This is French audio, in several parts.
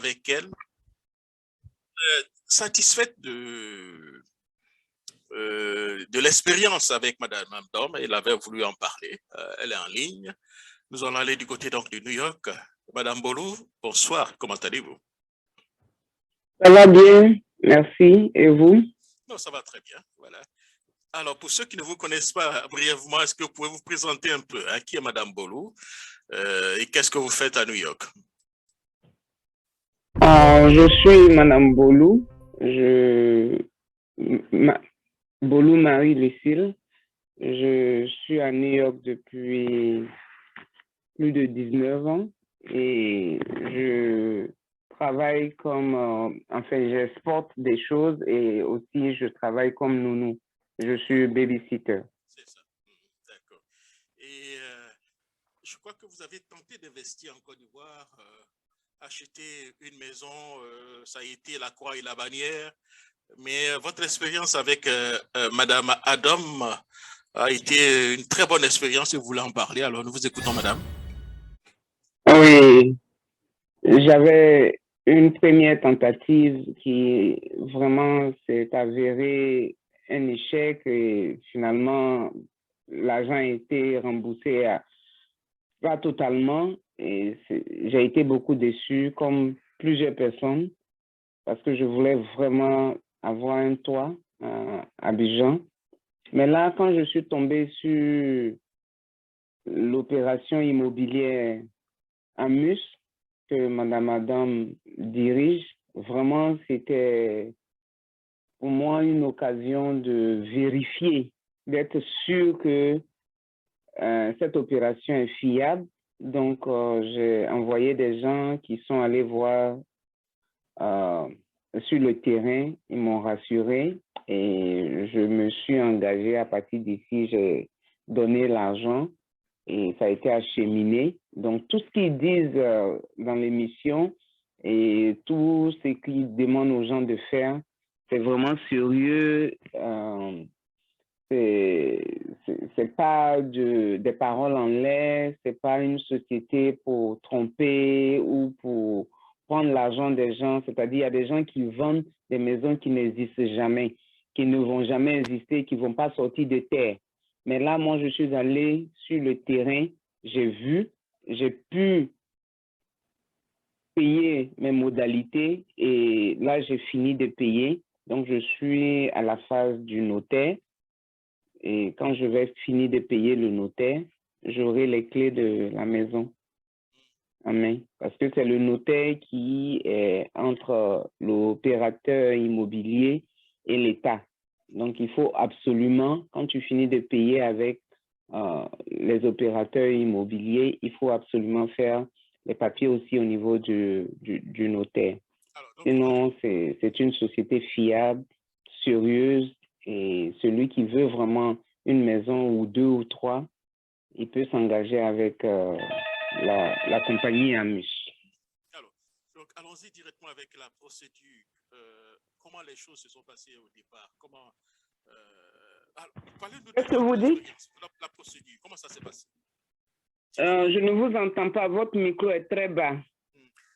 avec elle, satisfaite de l'expérience avec Madame Dom. Elle avait voulu en parler. Elle est en ligne. Nous allons aller du côté donc de New York. Madame Bolou, bonsoir. Comment allez-vous? Ça va bien, merci. Et vous? Non, ça va très bien. Voilà. Alors, pour ceux qui ne vous connaissent pas brièvement, est-ce que vous pouvez vous présenter un peu? Hein? Qui est Madame Bolou et qu'est-ce que vous faites à New York? Je suis Madame Bolou. Bolou Marie-Lucille. Je suis à New York depuis plus de 19 ans et je travaille comme, j'exporte des choses et aussi je travaille comme nounou. Je suis babysitter. C'est ça. D'accord. Et je crois que vous avez tenté d'investir en Côte d'Ivoire, acheter une maison, ça a été la croix et la bannière, mais votre expérience avec Madame Adam a été une très bonne expérience et vous voulez en parler, alors nous vous écoutons, Madame. Oui, j'avais une première tentative qui vraiment s'est avérée un échec et finalement l'argent a été remboursé pas totalement et j'ai été beaucoup déçu comme plusieurs personnes parce que je voulais vraiment avoir un toit à Abidjan. Mais là, quand je suis tombé sur l'opération immobilière Amus que Madame Adam dirige, vraiment, c'était pour moi une occasion de vérifier, d'être sûr que cette opération est fiable. Donc, j'ai envoyé des gens qui sont allés voir sur le terrain. Ils m'ont rassuré et je me suis engagé à partir d'ici. J'ai donné l'argent et ça a été acheminé. Donc, tout ce qu'ils disent dans l'émission et tout ce qu'ils demandent aux gens de faire, c'est vraiment sérieux. C'est pas des paroles en l'air, c'est pas une société pour tromper ou pour prendre l'argent des gens. C'est-à-dire, il y a des gens qui vendent des maisons qui n'existent jamais, qui ne vont jamais exister, qui vont pas sortir de terre. Mais là, moi, je suis allé sur le terrain, j'ai vu, j'ai pu payer mes modalités et là, j'ai fini de payer. Donc, je suis à la phase du notaire. Et quand je vais finir de payer le notaire, j'aurai les clés de la maison. Amen. Parce que c'est le notaire qui est entre l'opérateur immobilier et l'État. Donc, il faut absolument, quand tu finis de payer avec les opérateurs immobiliers, il faut absolument faire les papiers aussi au niveau du notaire. Sinon, c'est une société fiable, sérieuse, et celui qui veut vraiment une maison ou deux ou trois, il peut s'engager avec la compagnie Amus. Alors, donc allons-y directement avec la procédure. Comment les choses se sont passées au départ? Comment parlez-nous Qu'est-ce que vous dites? La procédure, comment ça s'est passé? Je ne vous entends pas, votre micro est très bas.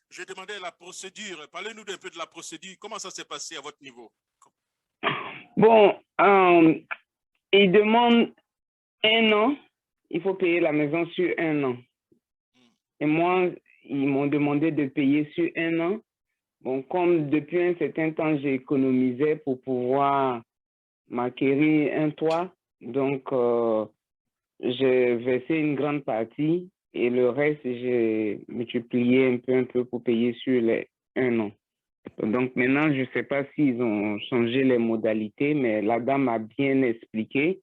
Je demandais la procédure. Parlez-nous un peu de la procédure. Comment ça s'est passé à votre niveau? Bon, ils demandent 1 an. Il faut payer la maison sur 1 an. Et moi, ils m'ont demandé de payer sur 1 an. Bon, comme depuis un certain temps, j'ai économisé pour pouvoir m'acquérir un toit. Donc, j'ai versé une grande partie et le reste, j'ai multiplié un peu pour payer sur les 1 an. Donc maintenant, je ne sais pas s'ils ont changé les modalités, mais la dame a bien expliqué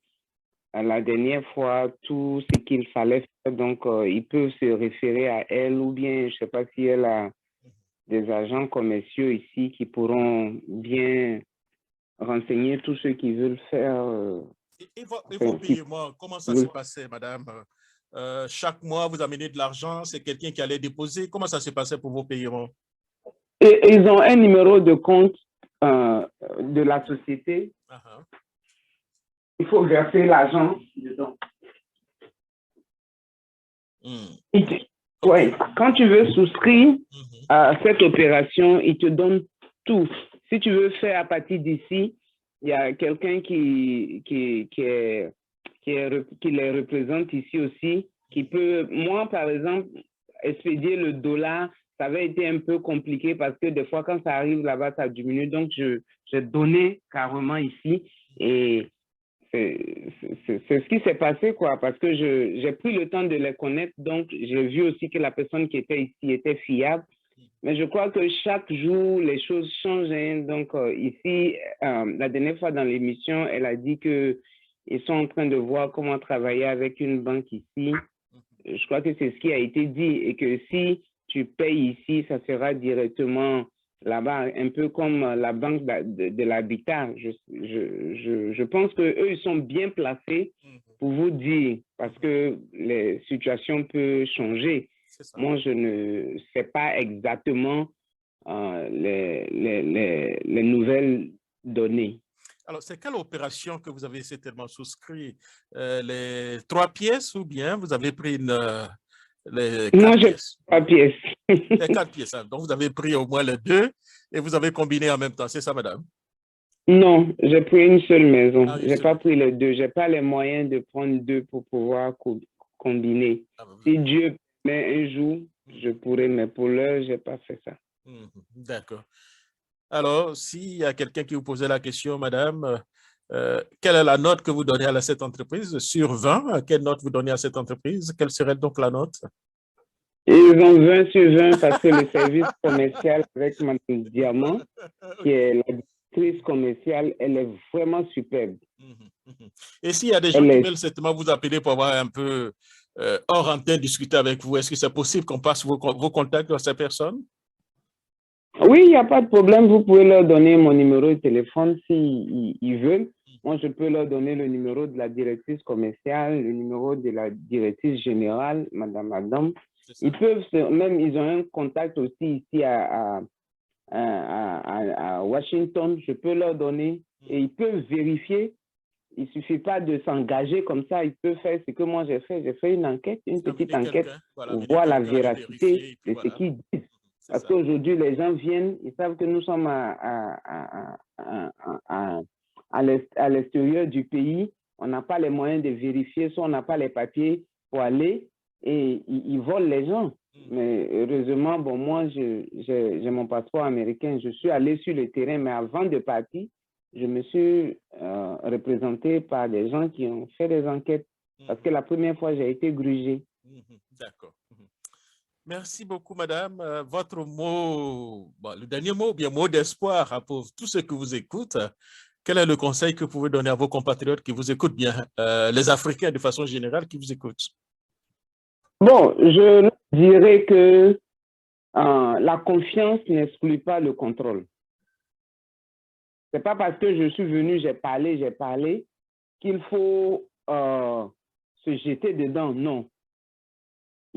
la dernière fois tout ce qu'il fallait faire. Donc, ils peuvent se référer à elle ou bien, je ne sais pas si elle a des agents commerciaux ici qui pourront bien renseigner tous ceux qui veulent faire. Et vos paiements, comment ça s'est passé, madame? Chaque mois, vous amenez de l'argent, c'est quelqu'un qui allait déposer. Comment ça s'est passé pour vos paiements? Et ils ont un numéro de compte de la société. Il faut verser l'argent dedans. Ouais, quand tu veux souscrire, à cette opération, ils te donnent tout. Si tu veux faire à partir d'ici, il y a quelqu'un qui les représente ici aussi, qui peut, moi par exemple, expédier le dollar, ça avait été un peu compliqué parce que des fois quand ça arrive là-bas, ça diminue. Donc, j'ai donné carrément ici et c'est ce qui s'est passé, quoi, parce que j'ai pris le temps de les connaître. Donc, j'ai vu aussi que la personne qui était ici était fiable. Mais je crois que chaque jour, les choses changent. Hein. Donc, ici, la dernière fois dans l'émission, elle a dit qu'ils sont en train de voir comment travailler avec une banque ici. Je crois que c'est ce qui a été dit et que si tu payes ici, ça sera directement là-bas, un peu comme la banque de l'habitat. Je pense qu'eux, ils sont bien placés pour vous dire, parce que les situations peuvent changer. Moi, je ne sais pas exactement les nouvelles données. Alors, c'est quelle opération que vous avez certainement souscrit? Les 3 pièces ou bien vous avez pris les 4 pièces? 3 pièces. Les 4 pièces. Hein. Donc, vous avez pris au moins les 2 et vous avez combiné en même temps. C'est ça, madame? Non, j'ai pris une seule maison. Ah, je n'ai pas pris les 2. Je n'ai pas les moyens de prendre 2 pour pouvoir combiner. Si Dieu met un jour, je pourrais, mais pour l'heure, je n'ai pas fait ça. D'accord. Alors, s'il y a quelqu'un qui vous posait la question, madame, quelle est la note que vous donnez à cette entreprise? Sur 20, quelle note vous donnez à cette entreprise? Quelle serait donc la note? Ils ont 20 sur 20 parce que le service commercial avec Mme Diamant, qui est la directrice commerciale, elle est vraiment superbe. Et s'il y a des gens qui veulent certainement vous appeler pour avoir un peu hors antenne discuter avec vous, est-ce que c'est possible qu'on passe vos contacts à ces personnes? Oui, il n'y a pas de problème. Vous pouvez leur donner mon numéro de téléphone s'ils veulent. Moi, je peux leur donner le numéro de la directrice commerciale, le numéro de la directrice générale, Madame. Ils peuvent, même, ils ont un contact aussi ici à Washington. Je peux leur donner et ils peuvent vérifier. Il ne suffit pas de s'engager comme ça. Ils peuvent faire ce que moi j'ai fait. J'ai fait une enquête, une petite enquête pour voir la véracité de ce qu'ils disent. Parce qu'aujourd'hui, les gens viennent, ils savent que nous sommes à l'extérieur du pays. On n'a pas les moyens de vérifier, soit on n'a pas les papiers pour aller et ils volent les gens. Mais heureusement, bon, moi, j'ai mon passeport américain. Je suis allé sur le terrain, mais avant de partir, je me suis représenté par des gens qui ont fait des enquêtes. Parce que la première fois, j'ai été grugé. D'accord. Merci beaucoup, madame. Votre mot, bon, le dernier mot, ou bien mot d'espoir pour tous ceux qui vous écoutent. Quel est le conseil que vous pouvez donner à vos compatriotes qui vous écoutent bien, les Africains de façon générale qui vous écoutent? Bon, je dirais que la confiance n'exclut pas le contrôle. Ce n'est pas parce que je suis venu, j'ai parlé, qu'il faut se jeter dedans. Non.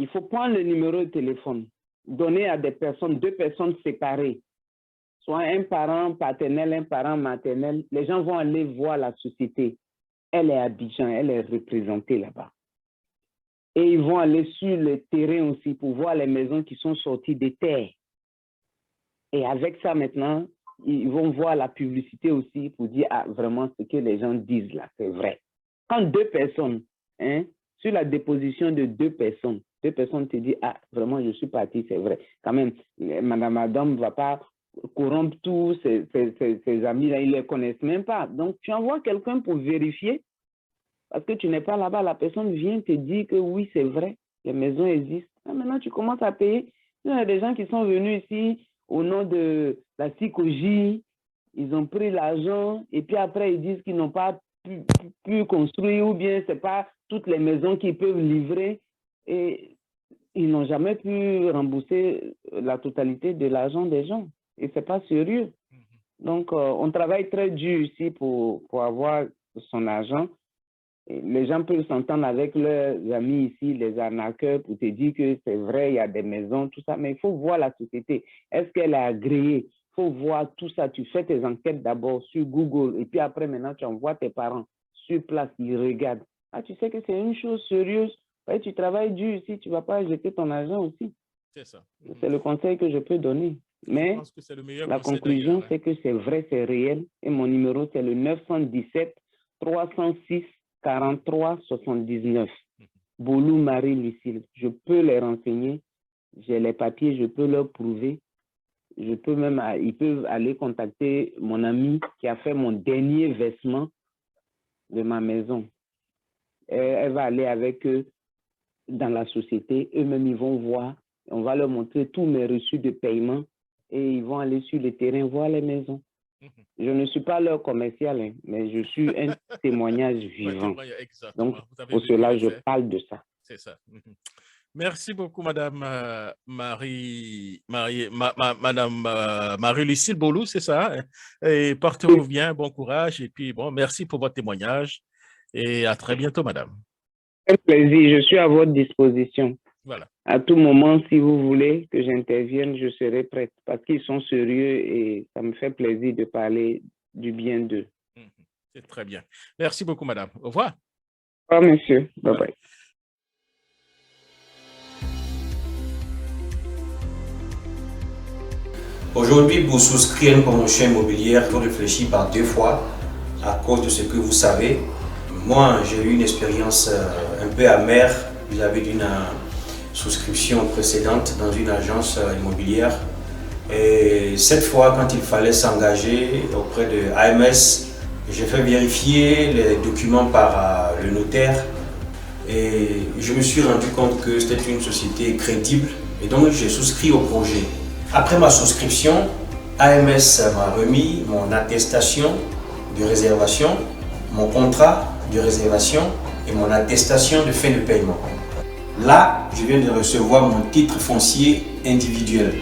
Il faut prendre le numéro de téléphone, donner à des personnes, 2 personnes séparées, soit un parent paternel, un parent maternel. Les gens vont aller voir la société. Elle est à Abidjan, elle est représentée là-bas. Et ils vont aller sur le terrain aussi pour voir les maisons qui sont sorties des terres. Et avec ça maintenant, ils vont voir la publicité aussi pour dire, ah, vraiment, ce que les gens disent là, c'est vrai. Quand 2 personnes, hein, sur la déposition de 2 personnes te disent, ah, vraiment, je suis parti, c'est vrai. Quand même, madame ne va pas corrompre tous ses amis-là, ils ne les connaissent même pas. Donc, tu envoies quelqu'un pour vérifier, parce que tu n'es pas là-bas, la personne vient te dire que oui, c'est vrai, les maisons existent. Ah, maintenant, tu commences à payer. Il y a des gens qui sont venus ici au nom de la CICOJ, ils ont pris l'argent et puis après, ils disent qu'ils n'ont pas pu construire ou bien ce n'est pas toutes les maisons qu'ils peuvent livrer et ils n'ont jamais pu rembourser la totalité de l'argent des gens. Et ce n'est pas sérieux. Donc, on travaille très dur ici pour avoir son argent. Et les gens peuvent s'entendre avec leurs amis ici, les arnaqueurs, pour te dire que c'est vrai, il y a des maisons, tout ça. Mais il faut voir la société. Est-ce qu'elle est agréée? Il faut voir tout ça. Tu fais tes enquêtes d'abord sur Google et puis après, maintenant, tu envoies tes parents sur place, ils regardent. Ah, tu sais que c'est une chose sérieuse. Ouais, tu travailles dur ici, tu ne vas pas jeter ton argent aussi. C'est ça. C'est le conseil que je peux donner. Mais je pense que c'est le meilleur la conseil conclusion, d'ailleurs, hein. c'est que c'est vrai, c'est réel. Et mon numéro, c'est le 917 306 43 79. Boulou Marie-Lucille. Je peux les renseigner. J'ai les papiers, je peux leur prouver. Je peux même, ils peuvent aller contacter mon ami qui a fait mon dernier versement de ma maison. Elle va aller avec eux dans la société. Eux-mêmes, ils vont voir. On va leur montrer tous mes reçus de paiement et ils vont aller sur le terrain voir les maisons. Je ne suis pas leur commercial, hein, mais je suis un témoignage vivant. Donc, pour cela, je parle de ça. C'est ça. Merci beaucoup, Madame Madame Marie-Lucille Boulou, c'est ça. Et portez-vous bien, bon courage. Et puis, bon, merci pour votre témoignage. Et à très bientôt, Madame. Un plaisir, je suis à votre disposition. Voilà. À tout moment, si vous voulez que j'intervienne, je serai prête parce qu'ils sont sérieux et ça me fait plaisir de parler du bien d'eux. C'est très bien. Merci beaucoup, Madame. Au revoir. Au revoir, monsieur. Bye-bye. Aujourd'hui, pour souscrire à une promotion immobilière, il faut réfléchir par 2 fois à cause de ce que vous savez. Moi, j'ai eu une expérience un peu amère vis-à-vis d'une souscription précédente dans une agence immobilière. Et cette fois, quand il fallait s'engager auprès de AMS, j'ai fait vérifier les documents par le notaire et je me suis rendu compte que c'était une société crédible et donc j'ai souscrit au projet. Après ma souscription, AMS m'a remis mon attestation de réservation, mon contrat de réservation et mon attestation de fin de paiement. Là, je viens de recevoir mon titre foncier individuel.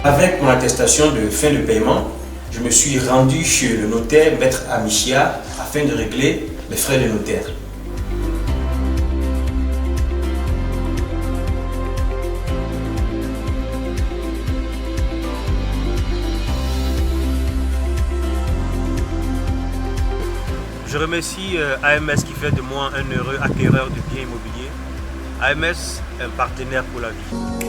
Avec mon attestation de fin de paiement, je me suis rendu chez le notaire Maître Amichia afin de régler les frais de notaire. Je remercie AMS qui fait de moi un heureux acquéreur de biens immobiliers. AMS est un partenaire pour la vie.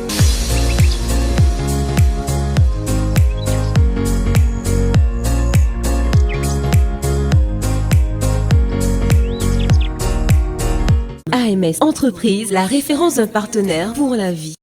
AMS Entreprise, la référence d'un partenaire pour la vie.